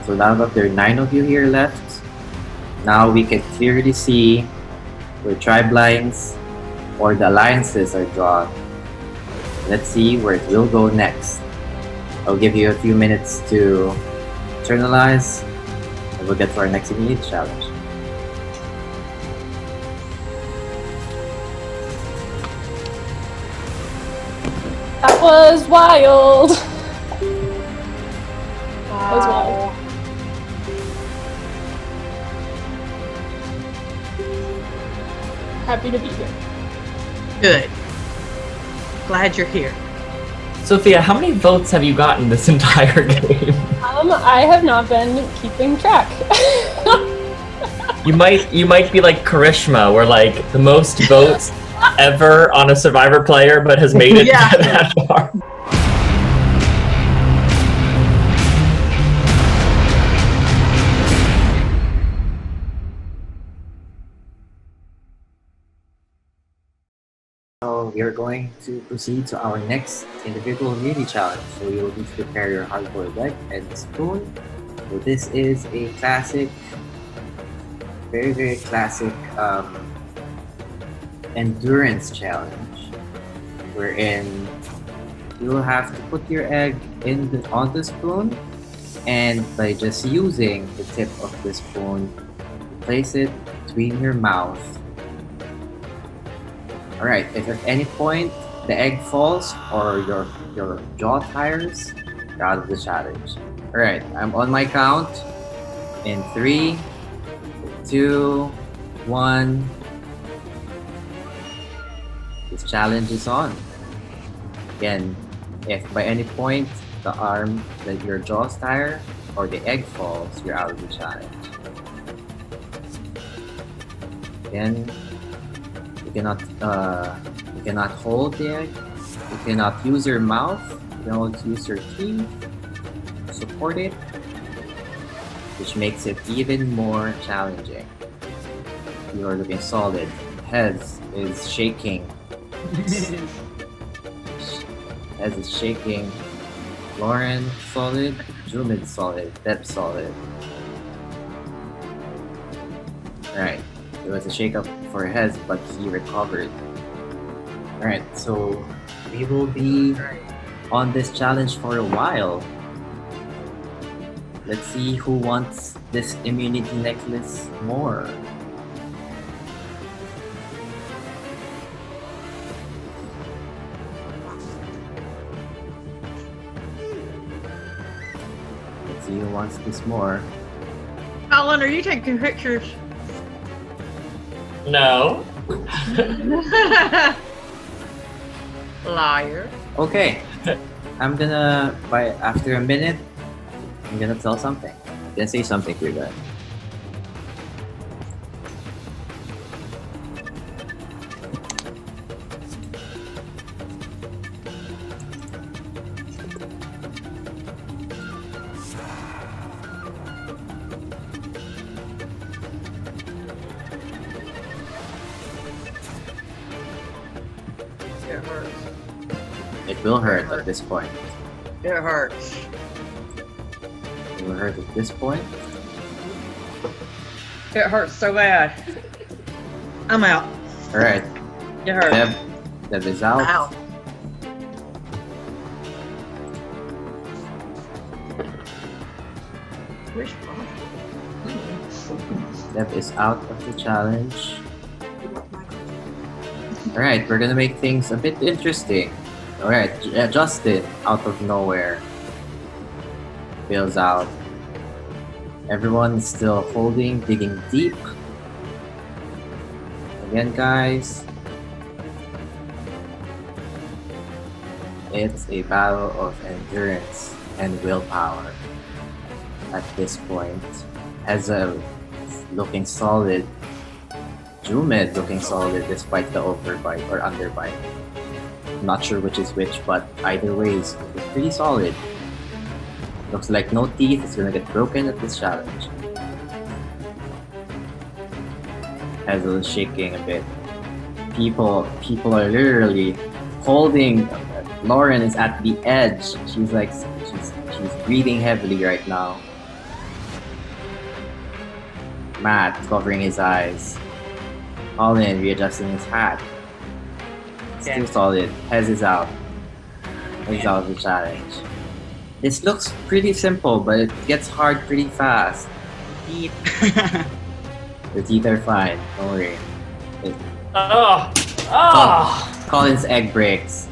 So now that there are 9 of you here left, now we can clearly see where tribe lines or the alliances are drawn. Let's see where it will go next. I'll give you a few minutes to internalize, and we'll get to our next immediate challenge. That was wild. That was wild. Happy to be here. Good. Glad you're here. Sophia, how many votes have you gotten this entire game? I have not been keeping track. You might be like Karishma, where like the most votes ever on a Survivor player, but has made it Yeah. that far. So we are going to proceed to our next individual immunity challenge. So you will need to prepare your hard-boiled egg and spoon. So this is a classic, very, very classic endurance challenge, wherein you will have to put your egg on the spoon, and by just using the tip of the spoon, place it between your mouth. Alright, if at any point the egg falls or your jaw tires, you're out of the challenge. Alright, I'm on my count. In 3, 2, 1. This challenge is on. Again, if by any point the arm that your jaws tire or the egg falls, you're out of the challenge. Again, you cannot hold the egg. You cannot use your mouth. You can only use your teeth to support it, which makes it even more challenging. You are looking solid. Heads is shaking. Heads is shaking. Lauren solid. Jumid solid. Deb solid. Alright. It was a shake-up for Hez, but he recovered. Alright, so we will be on this challenge for a while. Let's see who wants this immunity necklace more. Let's see who wants this more. Colin, are you taking pictures? No. Liar. Okay, I'm gonna, after a minute, I'm gonna tell something. I'm gonna say something to you guys. It hurts. It will hurt at this point. It hurts. It will hurt at this point. It hurts so bad. I'm out. Alright, It hurts. Deb is out. Ow. Which one? Deb is out of the challenge. Alright, we're gonna make things a bit interesting. Alright, Justin, out of nowhere, bails out. Everyone's still holding, digging deep. Again, guys, it's a battle of endurance and willpower. At this point, Hazel looking solid. Jumed looking solid despite the overbite or underbite. Not sure which is which, but either way is pretty solid. Looks like no teeth is gonna get broken at this challenge. Hazel is shaking a bit. People are literally holding. Lauren is at the edge. She's breathing heavily right now. Matt covering his eyes. Colin readjusting his hat. Still Yeah. solid. Hez is out. He's out of the challenge. This looks pretty simple, but it gets hard pretty fast. Eat. Your teeth are fine. Don't worry. Oh. Oh. Colin's egg breaks.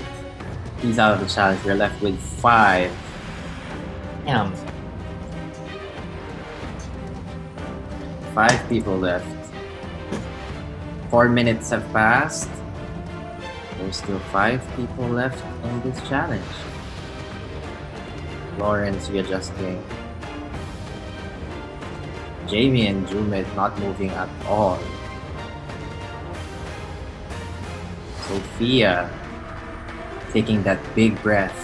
He's out of the challenge. We're left with 5. Damn. 5 people left. 4 minutes have passed. There's still 5 people left in this challenge. Lauren's readjusting. Jamie and Jumed not moving at all. Sophia taking that big breath,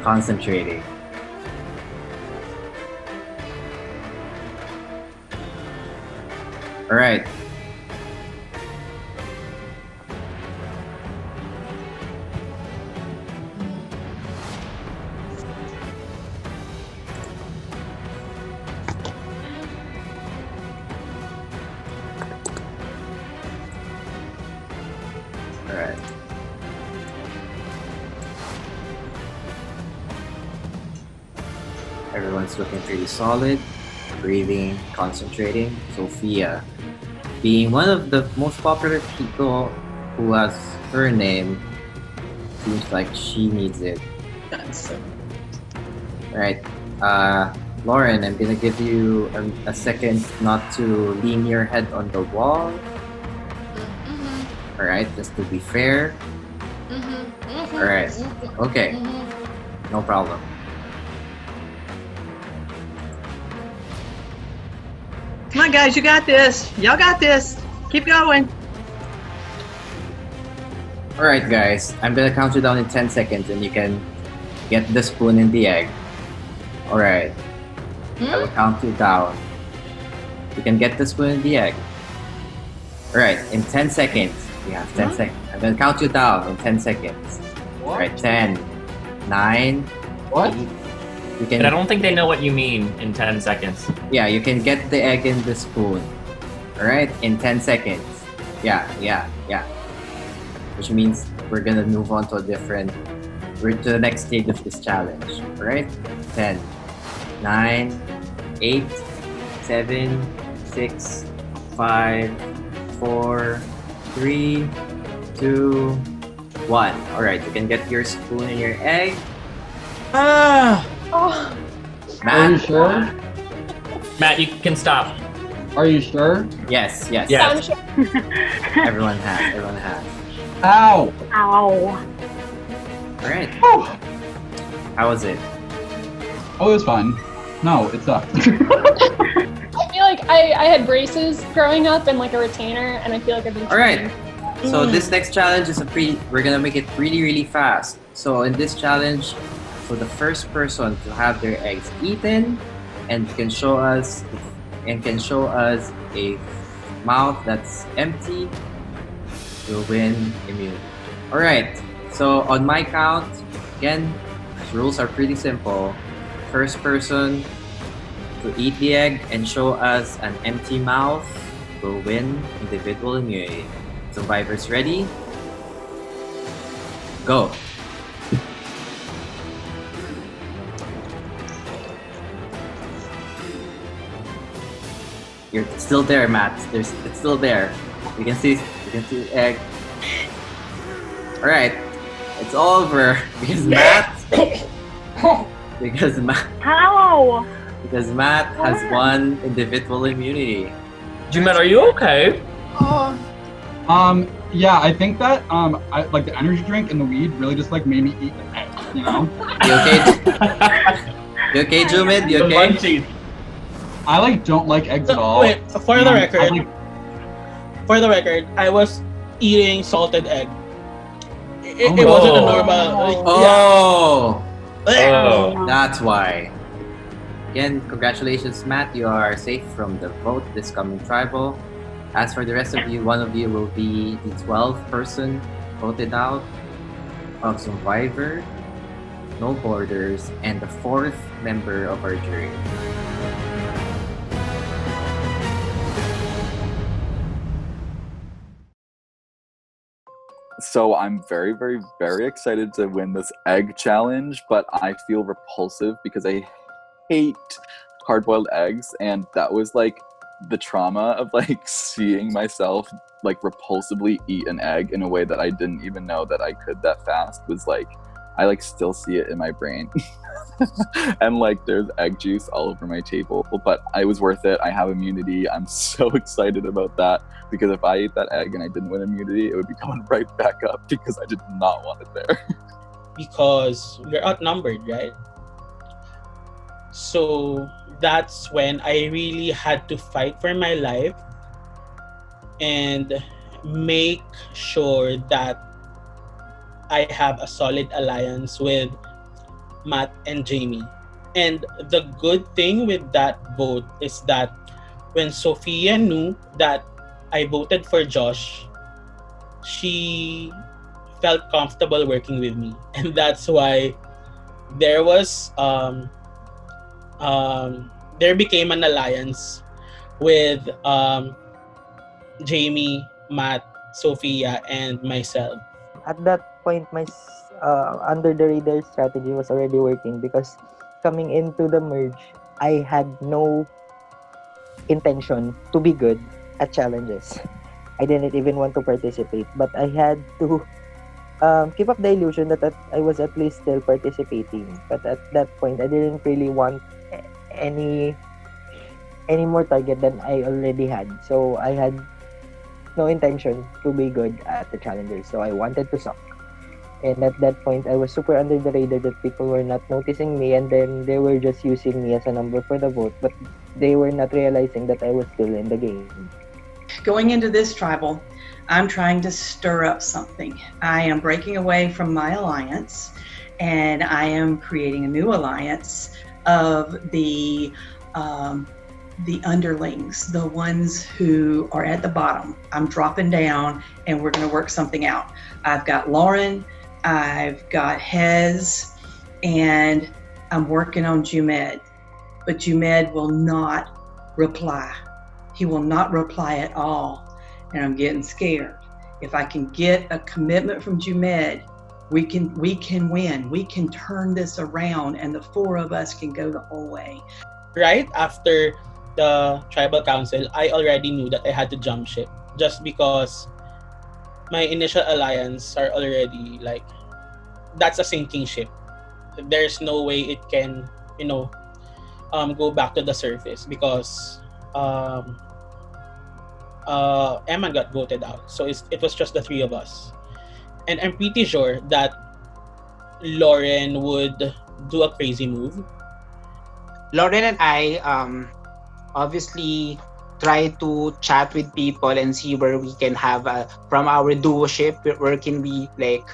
concentrating. All right. All right. Everyone's looking pretty solid, breathing, concentrating. Sophia, being one of the most popular people who has her name, seems like she needs it. Alright, Lauren, I'm gonna give you a second not to lean your head on the wall. Alright, just to be fair. Alright, okay, no problem. Come on, guys, you got this. Y'all got this. Keep going. Alright guys, I'm gonna count you down in 10 seconds and you can get the spoon in the egg. Alright, I will count you down. You can get the spoon in the egg. Alright, in 10 seconds. You have 10 seconds. I'm gonna count you down in 10 seconds. Alright, 10, 9, What? 8. You can, And I don't think they know what you mean in 10 seconds. yeah, you can get the egg in the spoon. Alright, in 10 seconds. Yeah. Which means we're gonna move on to we're to the next stage of this challenge. Alright? 10, 9, 8, 7, 6, 5, 4, 3, 2, 1. Alright, you can get your spoon and your egg. Ah. Oh, Are you Matt? sure? Matt, you can stop. Are you sure? Yes. Yeah. I'm sure. Everyone has. Ow! Alright, Oh, how was it? oh, it was fun. No, it sucked. I feel like I had braces growing up and like a retainer, and I feel like I've been. Alright, so this next challenge is we're gonna make it really fast. So in this challenge, for the first person to have their eggs eaten and can show us a mouth that's empty will win immunity. Alright, so on my count, again, the rules are pretty simple. First person to eat the egg and show us an empty mouth will win individual immunity. Survivors ready? Go! You're still there, Matt. It's still there. You can see the egg. Alright. It's over because Matt because Matt has won individual immunity. Jumet, are you okay? Yeah, I think that I like the energy drink and the weed really just like made me eat the egg, you know? You okay? You okay, Jumid? You The okay? munchies. I like don't like eggs at all. Wait, for the And record, I, like, I was eating salted egg. It Oh. wasn't a normal. Oh, Oh. that's why. Again, congratulations, Matt. You are safe from the vote this coming tribal. As for the rest of you, one of you will be the 12th person voted out of Zoomvivor, No Borders, and the 4th member of our jury. So I'm very, very, very excited to win this egg challenge, but I feel repulsive because I hate hard-boiled eggs, and that was like the trauma of like seeing myself like repulsively eat an egg in a way that I didn't even know that I could that fast was like I like still see it in my brain. And like there's egg juice all over my table, but I was worth it. I have immunity. I'm so excited about that because if I ate that egg and I didn't win immunity, it would be coming right back up because I did not want it there. Because we're outnumbered, right? So that's when I really had to fight for my life and make sure that I have a solid alliance with Matt and Jamie. And the good thing with that vote is that when Sophia knew that I voted for Josh, she felt comfortable working with me. And that's why there was there became an alliance with Jamie, Matt, Sophia, and myself. At that point, my under the radar strategy was already working because coming into the merge, I had no intention to be good at challenges. I didn't even want to participate, but I had to keep up the illusion that I was at least still participating. But at that point, I didn't really want any more target than I already had. So I had no intention to be good at the challenges. So I wanted to suck. And at that point, I was super under the radar that people were not noticing me, and then they were just using me as a number for the vote, but they were not realizing that I was still in the game. Going into this tribal, I'm trying to stir up something. I am breaking away from my alliance, and I am creating a new alliance of the underlings, the ones who are at the bottom. I'm dropping down, and we're going to work something out. I've got Lauren, I've got Hez, and I'm working on Jumed. But Jumed will not reply. He will not reply at all, and I'm getting scared. If I can get a commitment from Jumed, we can win. We can turn this around, and the four of us can go the whole way. Right after the tribal council, I already knew that I had to jump ship just because my initial alliance are already like, that's a sinking ship. There's no way it can, go back to the surface because Emma got voted out. So it was just the three of us. And I'm pretty sure that Lauren would do a crazy move. Lauren and I obviously try to chat with people and see where we can have from our duoship, where can we like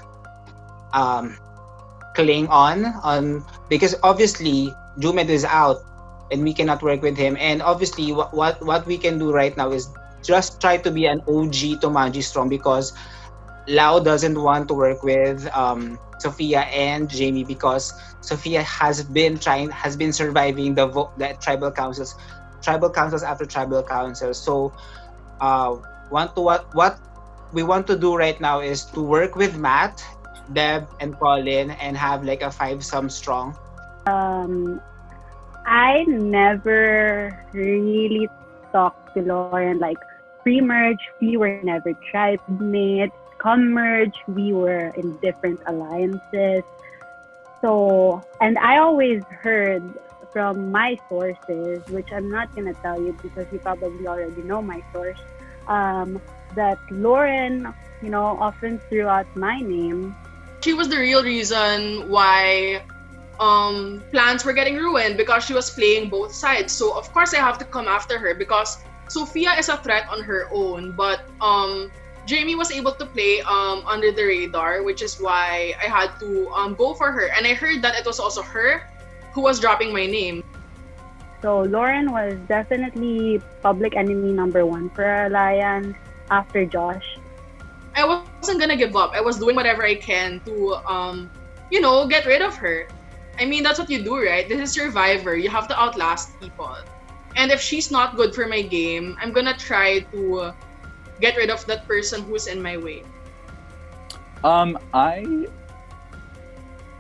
cling on because obviously Jumed is out and we cannot work with him, and obviously what we can do right now is just try to be an OG to Magistrom because Lau doesn't want to work with Sophia and Jamie because Sophia has been surviving the tribal councils after tribal councils. So what we want to do right now is to work with Matt, Deb, and Colin and have like a 5-some strong. I never really talked to Lauren like pre-merge. We were never tribe mates. Come merge, we were in different alliances. So, and I always heard from my sources, which I'm not gonna tell you because you probably already know my source, that Lauren, often threw out my name. She was the real reason why plans were getting ruined because she was playing both sides. So of course I have to come after her because Sophia is a threat on her own, but Jamie was able to play under the radar, which is why I had to go for her. And I heard that it was also her who was dropping my name. So Lauren was definitely public enemy number 1 for our alliance after Josh. I wasn't gonna give up. I was doing whatever I can to, get rid of her. I mean, that's what you do, right? This is Survivor. You have to outlast people. And if she's not good for my game, I'm gonna try to get rid of that person who's in my way. I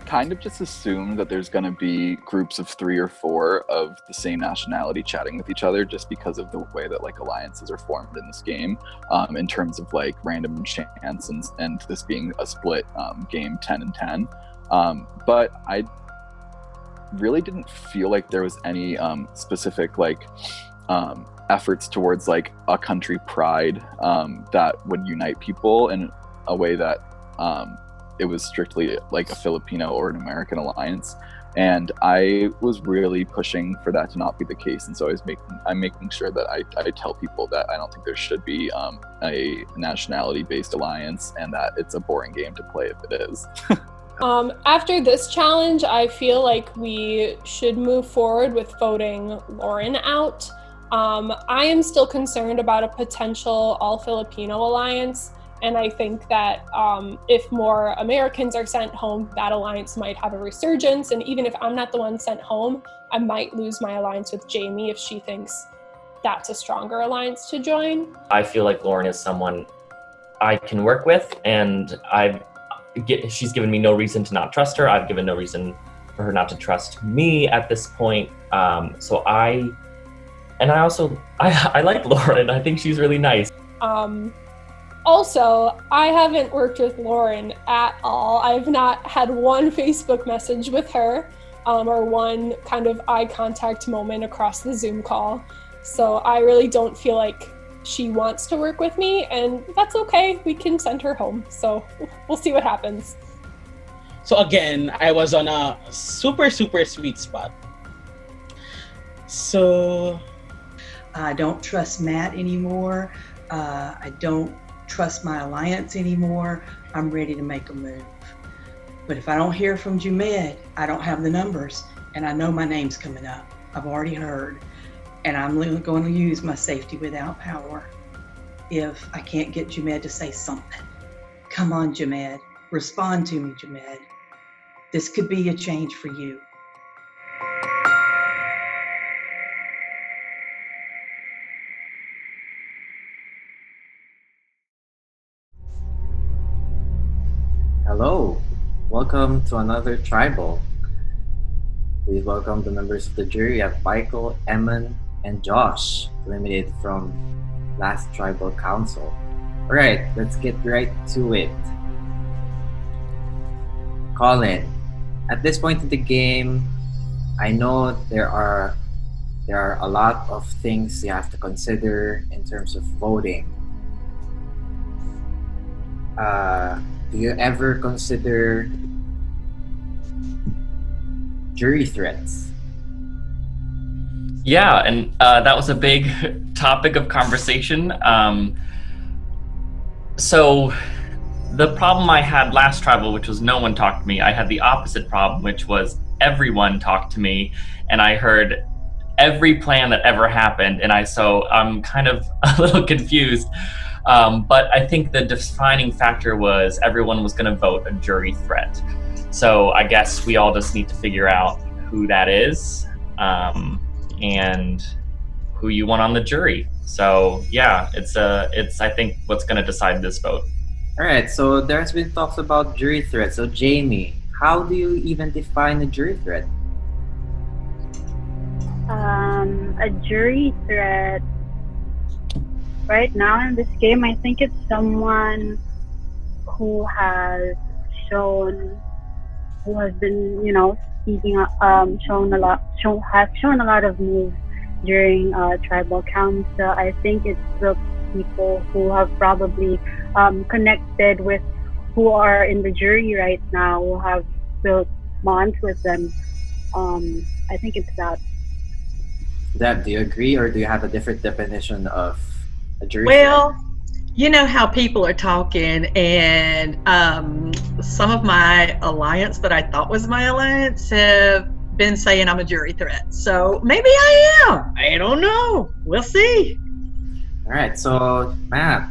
kind of just assumed that there's going to be groups of 3 or 4 of the same nationality chatting with each other, just because of the way that like alliances are formed in this game, in terms of like random chance and this being a split game 10 and 10. But I really didn't feel like there was any specific like efforts towards like a country pride that would unite people in a way that it was strictly like a Filipino or an American alliance. And I was really pushing for that to not be the case. And so I'm making sure that I tell people that I don't think there should be a nationality-based alliance, and that it's a boring game to play if it is. After this challenge, I feel like we should move forward with voting Lauren out. I am still concerned about a potential all-Filipino alliance, and I think that if more Americans are sent home, that alliance might have a resurgence, and even if I'm not the one sent home, I might lose my alliance with Jamie if she thinks that's a stronger alliance to join. I feel like Lauren is someone I can work with, and she's given me no reason to not trust her. I've given no reason for her not to trust me at this point. So I like Lauren. I think she's really nice. Also, I haven't worked with Lauren at all. I've not had one Facebook message with her or one kind of eye contact moment across the Zoom call. So I really don't feel like she wants to work with me, and that's okay. We can send her home. So we'll see what happens. So again, I was on a super, super sweet spot. So I don't trust Matt anymore. I don't trust my alliance anymore. I'm ready to make a move. But if I don't hear from Jumed, I don't have the numbers, and I know my name's coming up. I've already heard, and I'm going to use my safety without power if I can't get Jumed to say something. Come on, Jumed. Respond to me, Jumed. This could be a change for you. Hello, welcome to another tribal. Please welcome the members of the jury. We have Michael, Eamon, and Josh, eliminated from last tribal council. All right, let's get right to it. Colin, at this point in the game, I know there are a lot of things you have to consider in terms of voting. Do you ever consider jury threats? Yeah, and that was a big topic of conversation. So the problem I had last tribal, which was no one talked to me, I had the opposite problem, which was everyone talked to me, and I heard every plan that ever happened, and so I'm kind of a little confused. But I think the defining factor was everyone was going to vote a jury threat. So I guess we all just need to figure out who that is and who you want on the jury. So yeah, it's I think what's going to decide this vote. All right, so there's been talks about jury threats. So Jamie, how do you even define a jury threat? A jury threat right now in this game, I think it's someone who has been, speaking, shown a lot of moves during tribal council. I think it's the people who have probably connected with who are in the jury right now, who have built bonds with them. I think it's that. Deb, do you agree, or do you have a different definition of a jury Well, you know how people are talking, and some of my alliance that I thought was my alliance have been saying I'm a jury threat. So maybe I am. I don't know. We'll see. All right, so Matt,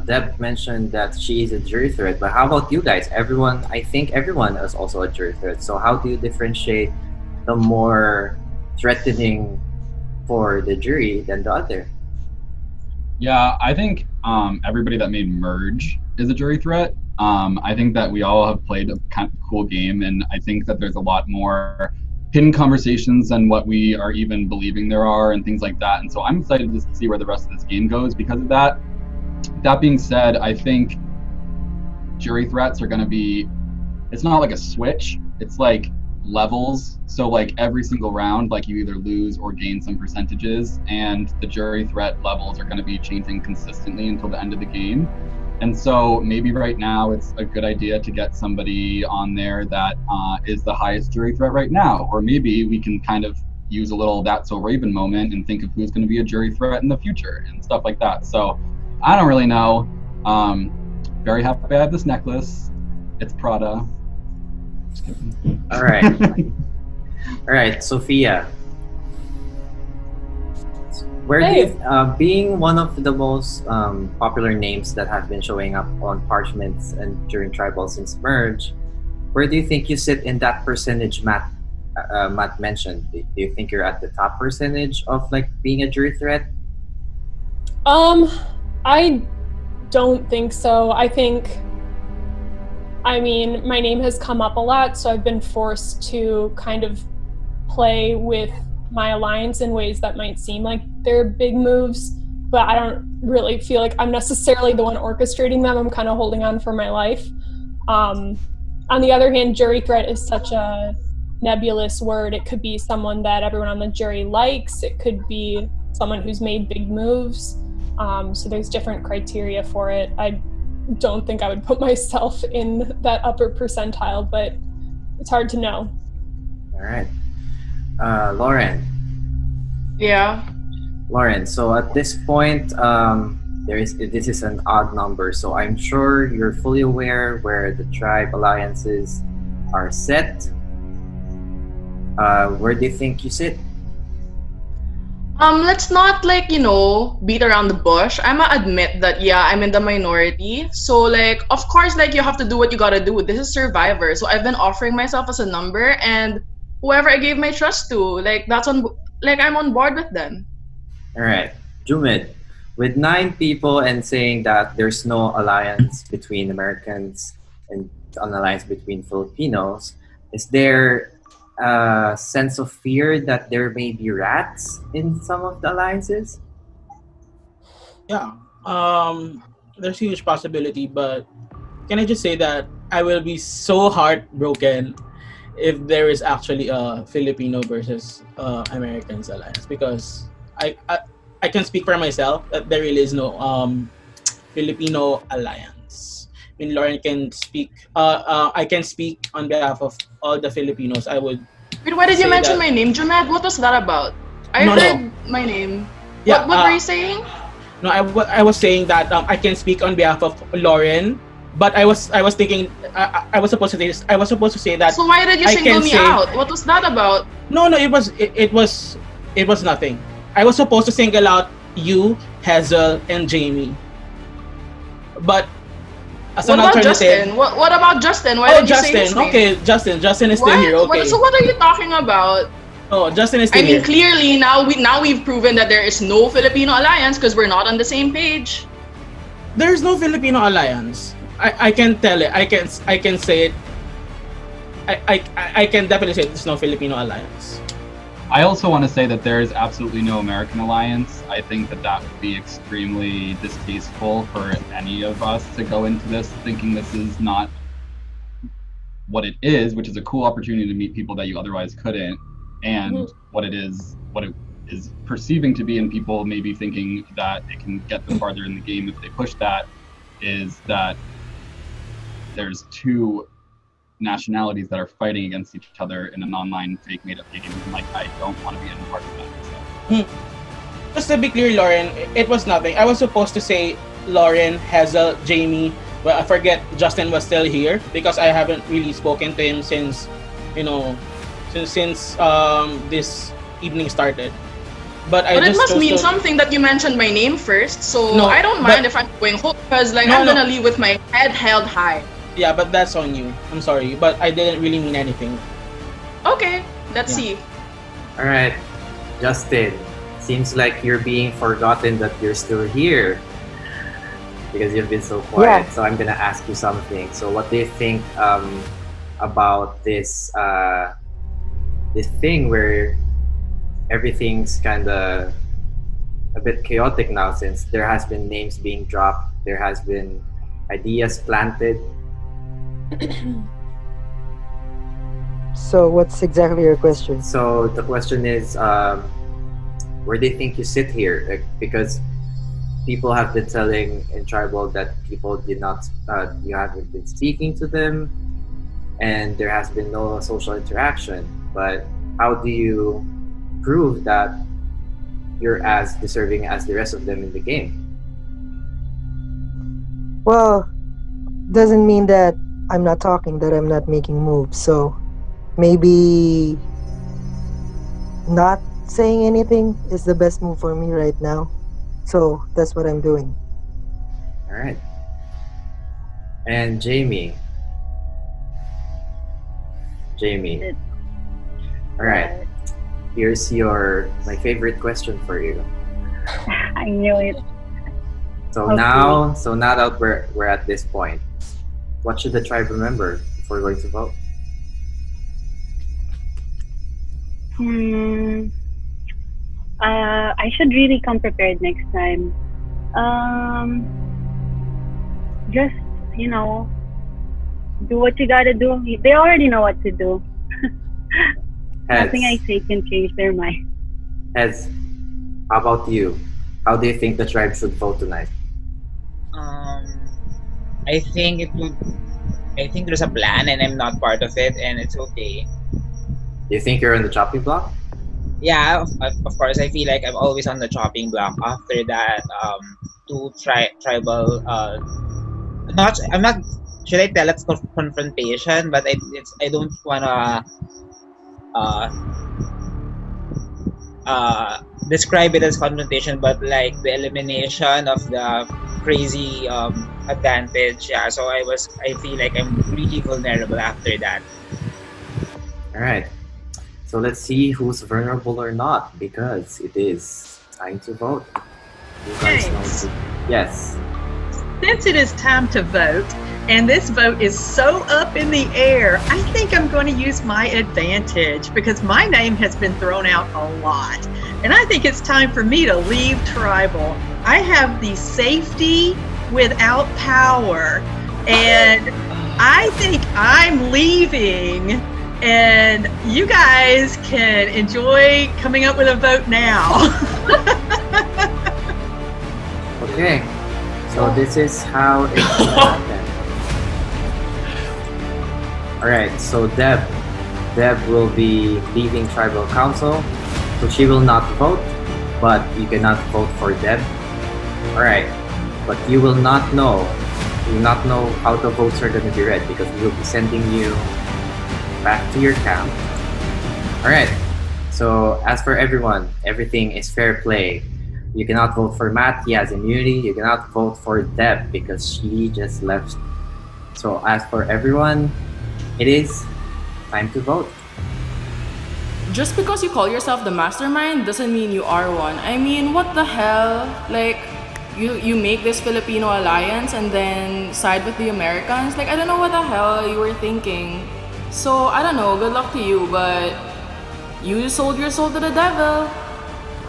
Deb mentioned that she is a jury threat, but how about you guys? I think everyone is also a jury threat. So how do you differentiate the more threatening for the jury than the other? Yeah, I think everybody that made Merge is a jury threat. I think that we all have played a kind of cool game, and I think that there's a lot more hidden conversations than what we are even believing there are, and things like that. And so I'm excited to see where the rest of this game goes because of that. That being said, I think jury threats are going to be, it's not like a switch, it's like levels. So like every single round, like you either lose or gain some percentages, and the jury threat levels are going to be changing consistently until the end of the game. And so maybe right now it's a good idea to get somebody on there that is the highest jury threat right now. Or maybe we can kind of use a little That's So Raven moment and think of who's going to be a jury threat in the future and stuff like that. So I don't really know. Very happy I have this necklace. It's Prada. All right. All right, Sophia. Where do you, being one of the most popular names that have been showing up on parchments and during tribal since merge, where do you think you sit in that percentage Matt mentioned? Do you think you're at the top percentage of like being a jury threat? I don't think so. I mean, my name has come up a lot, so I've been forced to kind of play with my alliance in ways that might seem like they're big moves, but I don't really feel like I'm necessarily the one orchestrating them. I'm kind of holding on for my life. On the other hand, jury threat is such a nebulous word. It could be someone that everyone on the jury likes. It could be someone who's made big moves. So there's different criteria for it. I don't think I would put myself in that upper percentile, but it's hard to know. All right. Lauren. Yeah. Lauren, so at this point, this is an odd number, so I'm sure you're fully aware where the tribe alliances are set. Where do you think you sit? Let's not beat around the bush. I'ma admit that I'm in the minority. So of course you have to do what you gotta do. This is Survivor. So I've been offering myself as a number, and whoever I gave my trust to, I'm on board with them. All right, Jumid, with 9 people and saying that there's no alliance between Americans and an alliance between Filipinos, is there a sense of fear that there may be rats in some of the alliances? Yeah, there's a huge possibility, but can I just say that I will be so heartbroken if there is actually a Filipino versus Americans alliance, because I can speak for myself that there really is no Filipino alliance. I mean, Lauren can speak. I can speak on behalf of all the Filipinos. I would. Wait, why did you mention my name, Junaid? What was that about? I heard my name. Yeah, what were you saying? No, I was saying that I can speak on behalf of Lauren, but I was thinking I was supposed to say that. So why did you single me out? What was that about? No, it was nothing. I was supposed to single out you, Hazel, and Jamie. But as what an about alternative, Justin? What about Justin? Why did you say his name? Okay, Justin is still here. Okay. So what are you talking about? Oh, Justin is still here. Clearly now we've proven that there is no Filipino alliance because we're not on the same page. There's no Filipino alliance. I can tell it. I can say it. I can definitely say there's no Filipino alliance. I also want to say that there is absolutely no American alliance. I think that would be extremely distasteful for any of us to go into this thinking this is not what it is, which is a cool opportunity to meet people that you otherwise couldn't, and what it is perceiving to be, and people maybe thinking that it can get them farther in the game if they push that, is that there's 2 nationalities that are fighting against each other in an online fake made up game. I don't want to be any part of that. So. Just to be clear, Lauren, it was nothing. I was supposed to say Lauren, Hazel, Jamie, but I forget Justin was still here because I haven't really spoken to him since this evening started. But it must mean something that you mentioned my name first. So no, I don't mind if I'm going home because I'm gonna leave with my head held high. Yeah, but that's on you. I'm sorry, but I didn't really mean anything. Okay, let's see. All right, Justin. Seems like you're being forgotten that you're still here. because you've been so quiet. Yeah. So I'm gonna ask you something. So what do you think about this thing where everything's kind of a bit chaotic now, since there has been names being dropped, there has been ideas planted. So what's exactly your question? So the question is, where do you think you sit here? Like, because people have been telling in tribal that people did not, you haven't been speaking to them, and there has been no social interaction. But how do you prove that you're as deserving as the rest of them in the game? Well, doesn't mean that I'm not talking, that I'm not making moves. So maybe not saying anything is the best move for me right now. So that's what I'm doing. All right. And Jamie. Jamie. All right. Here's my favorite question for you. I knew it. So Okay. now that we're at this point, what should the tribe remember before going to vote? I should really come prepared next time. Just, do what you gotta do. They already know what to do. Nothing I Heads. say can change their mind. Heads. How about you? How do you think the tribe should vote tonight? I think it would. I think there's a plan, and I'm not part of it, and it's okay. Do you think you're on the chopping block? Yeah, of course. I feel like I'm always on the chopping block. After that, two tribal. Not. I'm not. Should I tell it's confrontation? But it's. I don't wanna. Uh, Describe it as confrontation, but like the elimination of the crazy advantage. Yeah, so I feel like I'm really vulnerable after that. All right. So let's see who's vulnerable or not, because it is time to vote. You guys James. know. Yes. Since it is time to vote, and this vote is so up in the air, I think I'm going to use my advantage because my name has been thrown out a lot. And I think it's time for me to leave tribal. I have the safety without power. And I think I'm leaving. And you guys can enjoy coming up with a vote now. Okay. So this is how it's gonna happen. Alright, so Deb will be leaving tribal council. So she will not vote, but you cannot vote for Deb. Alright. But you will not know how the votes are gonna be read, because we will be sending you back to your camp. Alright. So as for everyone, everything is fair play. You cannot vote for Matt, he has immunity. You cannot vote for Deb because she just left. So as for everyone, it is time to vote. Just because you call yourself the mastermind doesn't mean you are one. I mean, what the hell? Like, you make this Filipino alliance and then side with the Americans? Like, I don't know what the hell you were thinking. So, I don't know, good luck to you, but you sold your soul to the devil.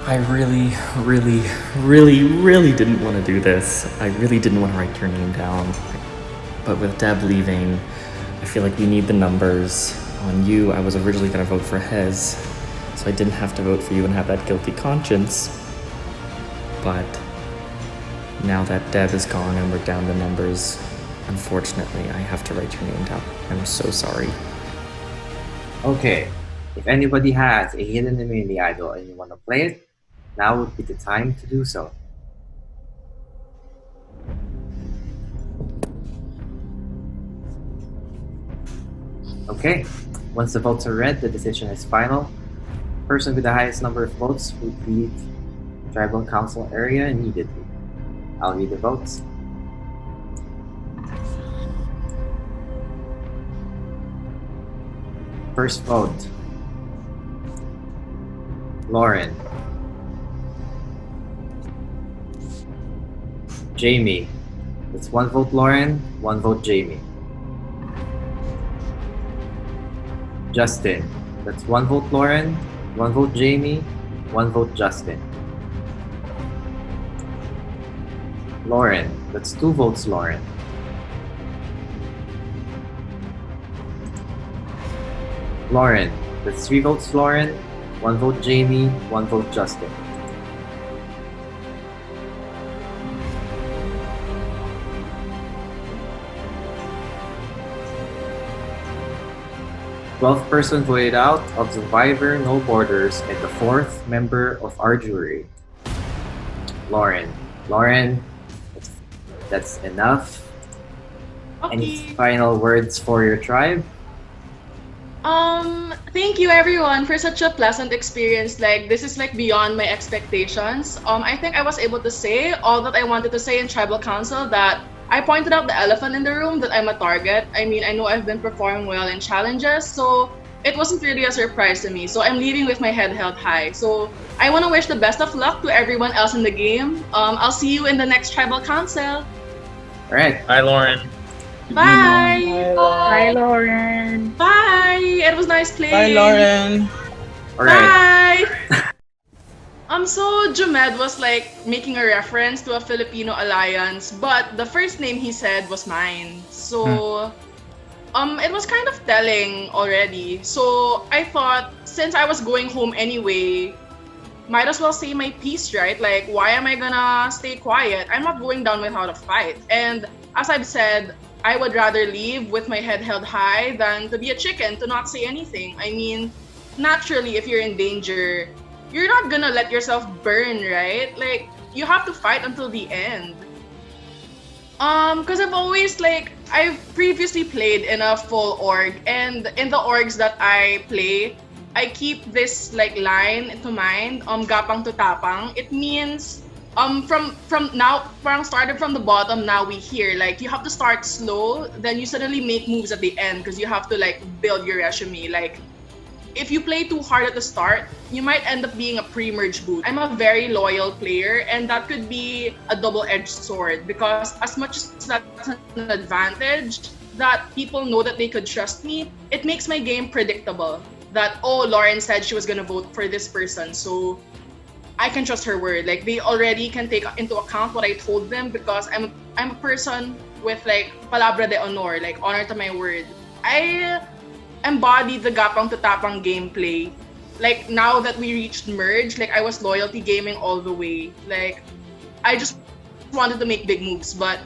I really didn't want to do this. I really didn't want to write your name down. But with Deb leaving, I feel like we need the numbers. On you, I was originally going to vote for Hez, so I didn't have to vote for you and have that guilty conscience. But now that Deb is gone and we're down to numbers, unfortunately, I have to write your name down. I'm so sorry. Okay, if anybody has a hidden immunity idol and you want to play it, now would be the time to do so. Okay, once the votes are read, the decision is final. Person with the highest number of votes would leave tribal council area immediately. I'll read the votes. First vote, Lauren. Jamie. That's 1 vote Lauren, 1 vote Jamie. Justin. That's 1 vote Lauren, 1 vote Jamie, 1 vote Justin. Lauren. That's 2 votes Lauren. Lauren. That's 3 votes Lauren, 1 vote Jamie, 1 vote Justin. Twelfth person voted out of Zoomvivor No Borders and the fourth member of our jury. Lauren. Lauren, that's enough. Any Okay. final words for your tribe? Thank you everyone for such a pleasant experience. Like this is like beyond my expectations. I think I was able to say all that I wanted to say in tribal council. That I pointed out the elephant in the room, that I'm a target. I mean, I know I've been performing well in challenges, so it wasn't really a surprise to me. So I'm leaving with my head held high. So I want to wish the best of luck to everyone else in the game. I'll see you in the next tribal council. All right. Bye, Lauren. Bye. Bye, Lauren. Bye. It was nice playing. Bye, Lauren. All right. Bye. So Jumed was like making a reference to a Filipino alliance, but the first name he said was mine. So, it was kind of telling already. So I thought, since I was going home anyway, might as well say my piece, right? Like, why am I gonna stay quiet? I'm not going down without a fight. And as I've said, I would rather leave with my head held high than to be a chicken to not say anything. I mean, naturally, if you're in danger, you're not gonna let yourself burn, right? Like, you have to fight until the end. Because I've previously played in a full org, and in the orgs that I play, I keep this like line into mind, gapang to tapang. It means from now, parang started from the bottom, now we here. Like, you have to start slow, then you suddenly make moves at the end because you have to like build your resume. Like, if you play too hard at the start, you might end up being a pre-merge boot. I'm a very loyal player, and that could be a double-edged sword because as much as that's an advantage, that people know that they could trust me, it makes my game predictable. That, oh, Lauren said she was gonna vote for this person, so I can trust her word. Like, they already can take into account what I told them because I'm a person with like palabra de honor, like honor to my word. I embody the gapang to tapang gameplay. Like, now that we reached merge, like I was loyalty gaming all the way. Like, I just wanted to make big moves, but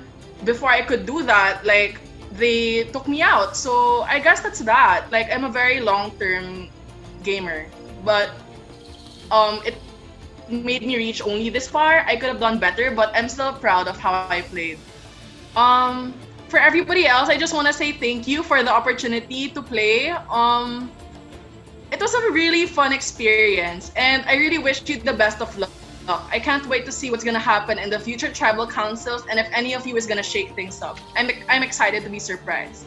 before I could do that, like, they took me out. So I guess that's that. Like, I'm a very long-term gamer, but it made me reach only this far. I could have done better, but I'm still proud of how I played. For everybody else, I just want to say thank you for the opportunity to play. It was a really fun experience, and I really wish you the best of luck. I can't wait to see what's gonna happen in the future tribal councils, and if any of you is gonna shake things up. I'm excited to be surprised.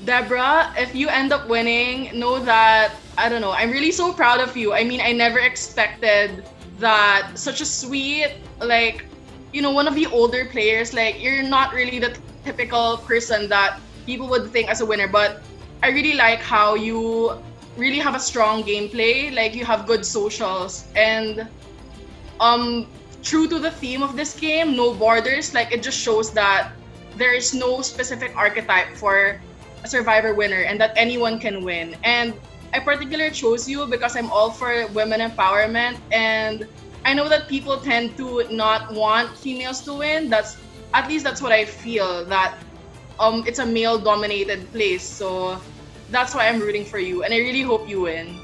Deborah, if you end up winning, know that, I don't know, I'm really so proud of you. I mean, I never expected that such a sweet, like, you know, one of the older players, like, you're not really the typical person that people would think as a winner, but I really like how you really have a strong gameplay, like you have good socials, and true to the theme of this game, no borders, like it just shows that there is no specific archetype for a survivor winner and that anyone can win. And I particularly chose you because I'm all for women empowerment, and I know that people tend to not want females to win. That's what I feel, that it's a male dominated place, so that's why I'm rooting for you, and I really hope you win.